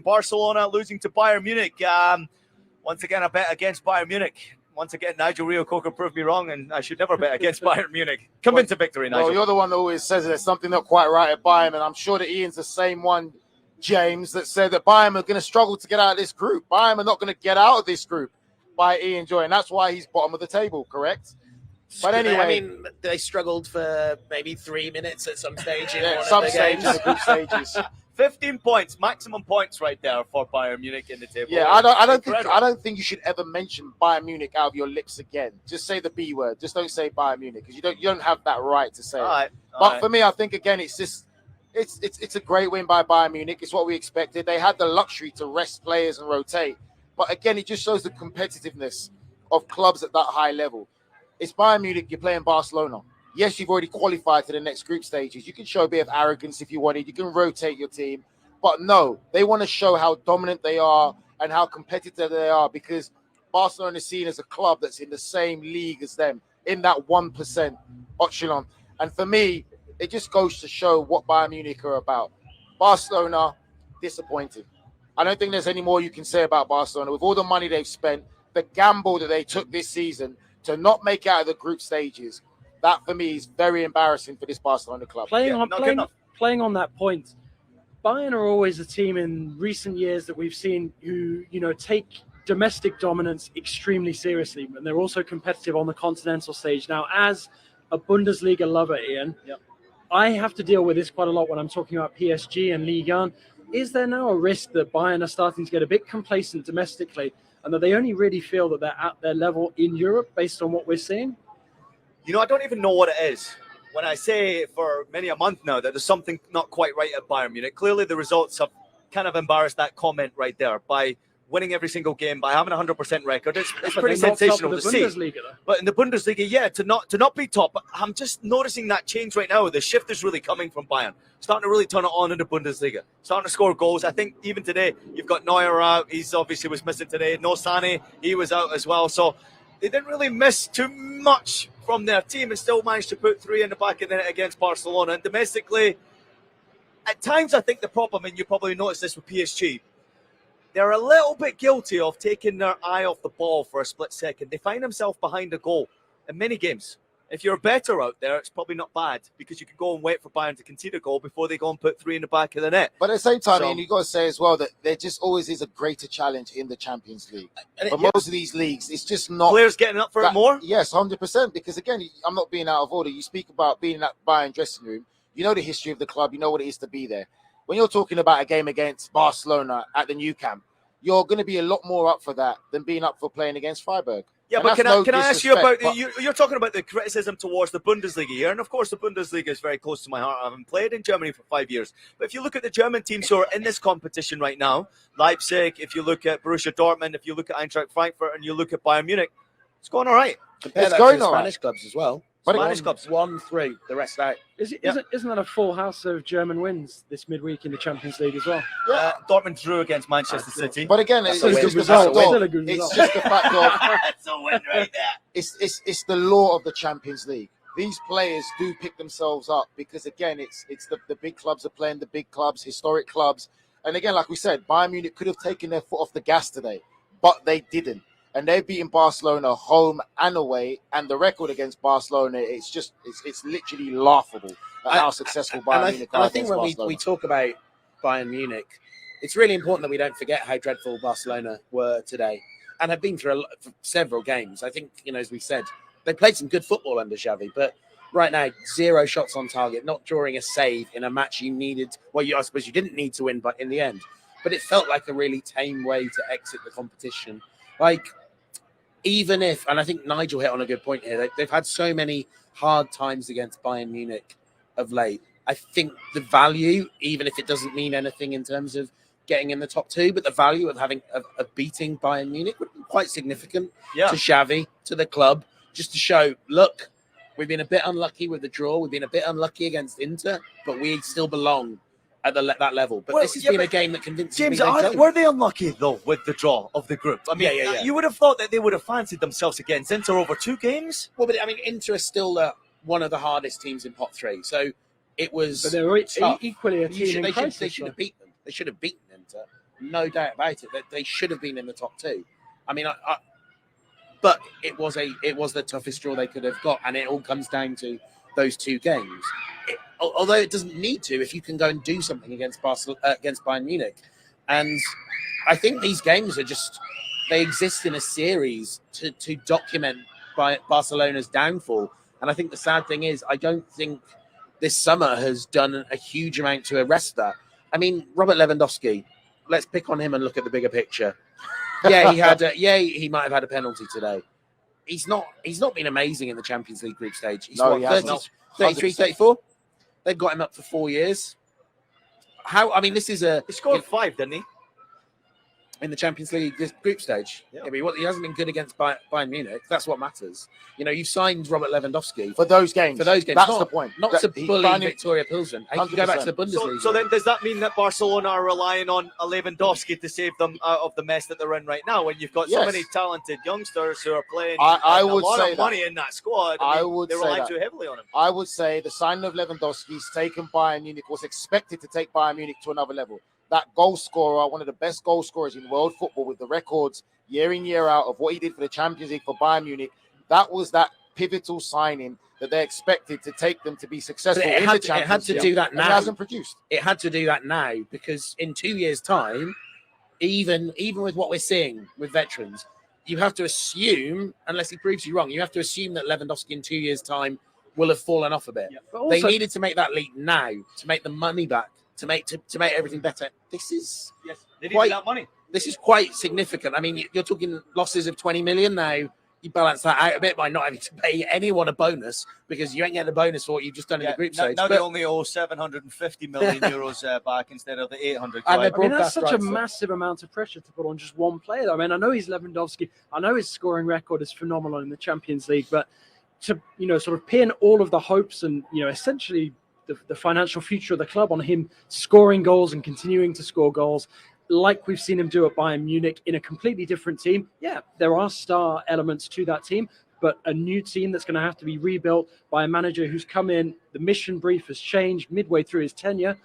Barcelona losing to Bayern Munich. Once again, I bet against Bayern Munich. Once again, Nigel reo-coker proved me wrong, and I should never bet against Bayern Munich. Convincing victory, Nigel. Well, you're the one that always says there's something not quite right at Bayern, and I'm sure that Ian's the same one, James, that said that Bayern are going to struggle to get out of this group. Bayern are not going to get out of this group by Ian Joy, and that's why he's bottom of the table, correct? But anyway, I mean, they struggled for maybe 3 minutes at some stage in one some of the stages, games. the group stages. 15 points, maximum points right there for Bayern Munich in the table. Yeah, I don't think you should ever mention Bayern Munich out of your lips again. Just say the B word. Just don't say Bayern Munich, because you don't have that right to say it. But for me, I think again, it's a great win by Bayern Munich. It's what we expected. They had the luxury to rest players and rotate. But again, it just shows the competitiveness of clubs at that high level. It's Bayern Munich, you're playing Barcelona. Yes, you've already qualified to the next group stages. You can show a bit of arrogance if you wanted. You can rotate your team. But no, they want to show how dominant they are and how competitive they are, because Barcelona is seen as a club that's in the same league as them, in that 1% echelon. And for me, it just goes to show what Bayern Munich are about. Barcelona, disappointing. I don't think there's any more you can say about Barcelona. With all the money they've spent, the gamble that they took this season to not make it out of the group stages, that for me is very embarrassing for this Barcelona club. Playing on that point, Bayern are always a team in recent years that we've seen who, take domestic dominance extremely seriously, and they're also competitive on the continental stage. Now, as a Bundesliga lover, Ian, I have to deal with this quite a lot when I'm talking about PSG and Ligue 1. Is there now a risk that Bayern are starting to get a bit complacent domestically, and that they only really feel that they're at their level in Europe based on what we're seeing? I don't even know what it is. When I say for many a month now that there's something not quite right at Bayern Munich, clearly the results have kind of embarrassed that comment right there by winning every single game, by having a 100% record. It's pretty sensational to see. But in the Bundesliga, to not be top. But I'm just noticing that change right now. The shift is really coming from Bayern, starting to really turn it on in the Bundesliga, starting to score goals. I think even today you've got Neuer out. He's obviously was missing today. No Sané, he was out as well. So they didn't really miss too much from their team and still managed to put 3 in the back of the net against Barcelona. And domestically, at times I think the problem, and you probably noticed this with PSG, they're a little bit guilty of taking their eye off the ball for a split second. They find themselves behind a goal in many games. If you're better out there, it's probably not bad, because you can go and wait for Bayern to concede a goal before they go and put 3 in the back of the net. But at the same time, you've got to say as well that there just always is a greater challenge in the Champions League. But most of these leagues, it's just not... Players getting up for it more? Yes, 100%. Because again, I'm not being out of order. You speak about being in that Bayern dressing room. You know the history of the club. You know what it is to be there. When you're talking about a game against Barcelona at the Nou Camp, you're going to be a lot more up for that than being up for playing against Freiburg. Yeah, but can I ask you about you're talking about the criticism towards the Bundesliga here, and of course the Bundesliga is very close to my heart. I haven't played in Germany for 5 years, but if you look at the German teams who are in this competition right now, Leipzig, if you look at Borussia Dortmund, if you look at Eintracht Frankfurt, and you look at Bayern Munich, it's going all right. Compare that to the Spanish clubs as well. Spanish clubs 1-3, the rest out. Isn't that a full house of German wins this midweek in the Champions League as well? Dortmund drew against Manchester City. But again, it's just the fact of it's a win right there. It's the law of the Champions League. These players do pick themselves up because again, it's the big clubs are playing the big clubs, historic clubs, and again, like we said, Bayern Munich could have taken their foot off the gas today, but they didn't. And they've beaten Barcelona home and away, and the record against Barcelona, it's literally laughable at how successful Bayern Munich are. And I think when we talk about Bayern Munich, it's really important that we don't forget how dreadful Barcelona were today and have been through several games. I think, as we said, they played some good football under Xavi, but right now, 0 shots on target, not drawing a save in a match you needed. Well, I suppose you didn't need to win, but in the end. But it felt like a really tame way to exit the competition. Even if, and I think Nigel hit on a good point here, they've had so many hard times against Bayern Munich of late. I think the value, even if it doesn't mean anything in terms of getting in the top 2, but the value of beating Bayern Munich would be quite significant to Xavi, to the club, just to show, look, we've been a bit unlucky with the draw, we've been a bit unlucky against Inter, but we still belong at that level. But this has been a game that convinced James, me. Were they unlucky, though, with the draw of the group? I mean, you would have thought that they would have fancied themselves against Inter over 2 games. Well, but I mean, Inter is still one of the hardest teams in pot 3. So it was. But they're equally a team in crisis. They should have beaten them. They should have beaten Inter. no doubt about it. That they should have been in the top two. I mean, but it was the toughest draw they could have got, and it all comes down to those two games. Although it doesn't need to, if you can go and do something against Bayern Munich, and I think these games are they exist in a series to document Barcelona's downfall. And I think the sad thing is, I don't think this summer has done a huge amount to arrest that. I mean, Robert Lewandowski, let's pick on him and look at the bigger picture. Yeah, he might have had a penalty today. He's not been amazing in the Champions League group stage. He's 33, 34. They've got him up for 4 years. This is he scored 5, didn't he? In the Champions League this group stage. Yeah. He hasn't been good against Bayern Munich. That's what matters. You've signed Robert Lewandowski for those games. That's the point. Not to bully Victoria Pilsen. He can go back to the Bundesliga. So then does that mean that Barcelona are relying on a Lewandowski to save them out of the mess that they're in right now, when you've got so many talented youngsters who are playing I would a lot say of money in that squad? They rely too heavily on him. I would say the signing of Lewandowski's taken Bayern Munich, was expected to take Bayern Munich to another level. That goal scorer, one of the best goal scorers in world football, with the records year in, year out of what he did for the Champions League for Bayern Munich, that was that pivotal signing that they expected to take them to be successful in the Champions League. It had to do that now. It hasn't produced. It had to do that now, because in 2 years' time, even with what we're seeing with veterans, you have to assume, unless he proves you wrong, you have to assume that Lewandowski in 2 years' time will have fallen off a bit. Yeah, also, they needed to make that leap now to make the money back. To make everything better. This is they needed that money. This is quite significant. I mean, you're talking losses of 20 million now. You balance that out a bit by not having to pay anyone a bonus, because you ain't getting a bonus for what you've just done in the group stage. Now they only owe 750 million euros back instead of the 800. That's such a massive amount of pressure to put on just one player. I mean, I know he's Lewandowski. I know his scoring record is phenomenal in the Champions League, but to sort of pin all of the hopes and essentially the financial future of the club on him scoring goals and continuing to score goals, like we've seen him do at Bayern Munich in a completely different team. Yeah, there are star elements to that team, but a new team that's going to have to be rebuilt by a manager who's come in, the mission brief has changed midway through his tenure.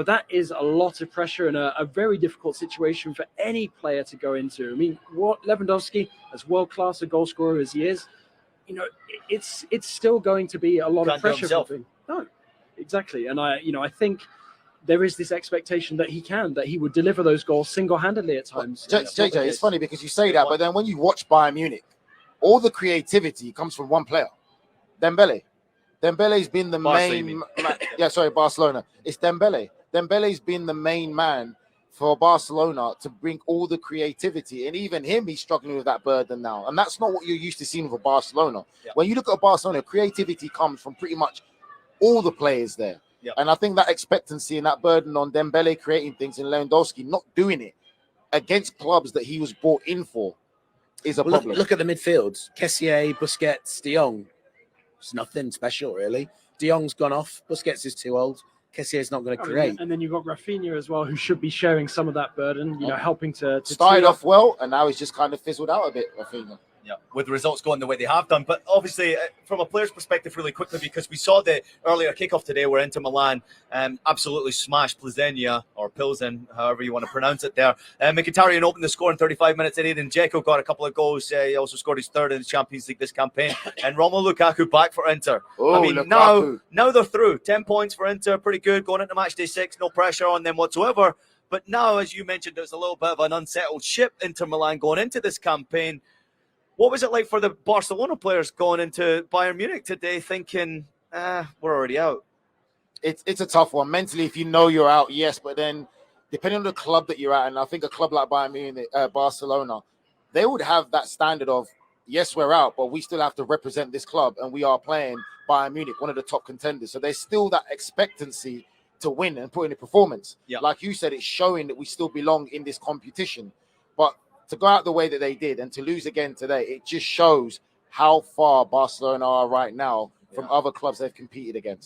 That is a lot of pressure and a very difficult situation for any player to go into. I mean, what Lewandowski, as world-class a goal scorer as he is, it's still going to be a lot of pressure for him. No. Exactly. And I think there is this expectation that he would deliver those goals single-handedly at times. JJ, it's funny because you say that, but then when you watch Bayern Munich, all the creativity comes from one player, Dembele. Dembele's been the main Barcelona. It's Dembele. Dembele's been the main man for Barcelona to bring all the creativity, and even him, he's struggling with that burden now. And that's not what you're used to seeing for Barcelona. Yeah. When you look at Barcelona, creativity comes from pretty much all the players there. Yep. And I think that expectancy and that burden on Dembele creating things and Lewandowski not doing it against clubs that he was brought in for is a problem. Look at the midfield. Kessié, Busquets, De Jong. It's nothing special, really. De Jong's gone off. Busquets is too old. Kessié's not going to create. And then you've got Rafinha as well, who should be sharing some of that burden, helping to started off well, and now he's just kind of fizzled out a bit, Rafinha. Yeah, with the results going the way they have done. But obviously, from a player's perspective, really quickly, because we saw the earlier kickoff today where Inter Milan absolutely smashed Pilsen, however you want to pronounce it there. Mkhitaryan opened the score in 35 minutes. And Edin Dzeko got a couple of goals. He also scored his third in the Champions League this campaign. And Romelu Lukaku back for Inter. Now they're through. 10 points for Inter, pretty good. Going into match day 6, no pressure on them whatsoever. But now, as you mentioned, there's a little bit of an unsettled ship, Inter Milan, going into this campaign. What was it like for the Barcelona players going into Bayern Munich today thinking, we're already out? It's a tough one. Mentally, if you know you're out, yes. But then, depending on the club that you're at, and I think a club like Bayern Munich, Barcelona, they would have that standard of, yes, we're out, but we still have to represent this club, and we are playing Bayern Munich, one of the top contenders. So there's still that expectancy to win and put in a performance. Yeah. Like you said, it's showing that we still belong in this competition. But to go out the way that they did and to lose again today, it just shows how far Barcelona are right now from other clubs they've competed against.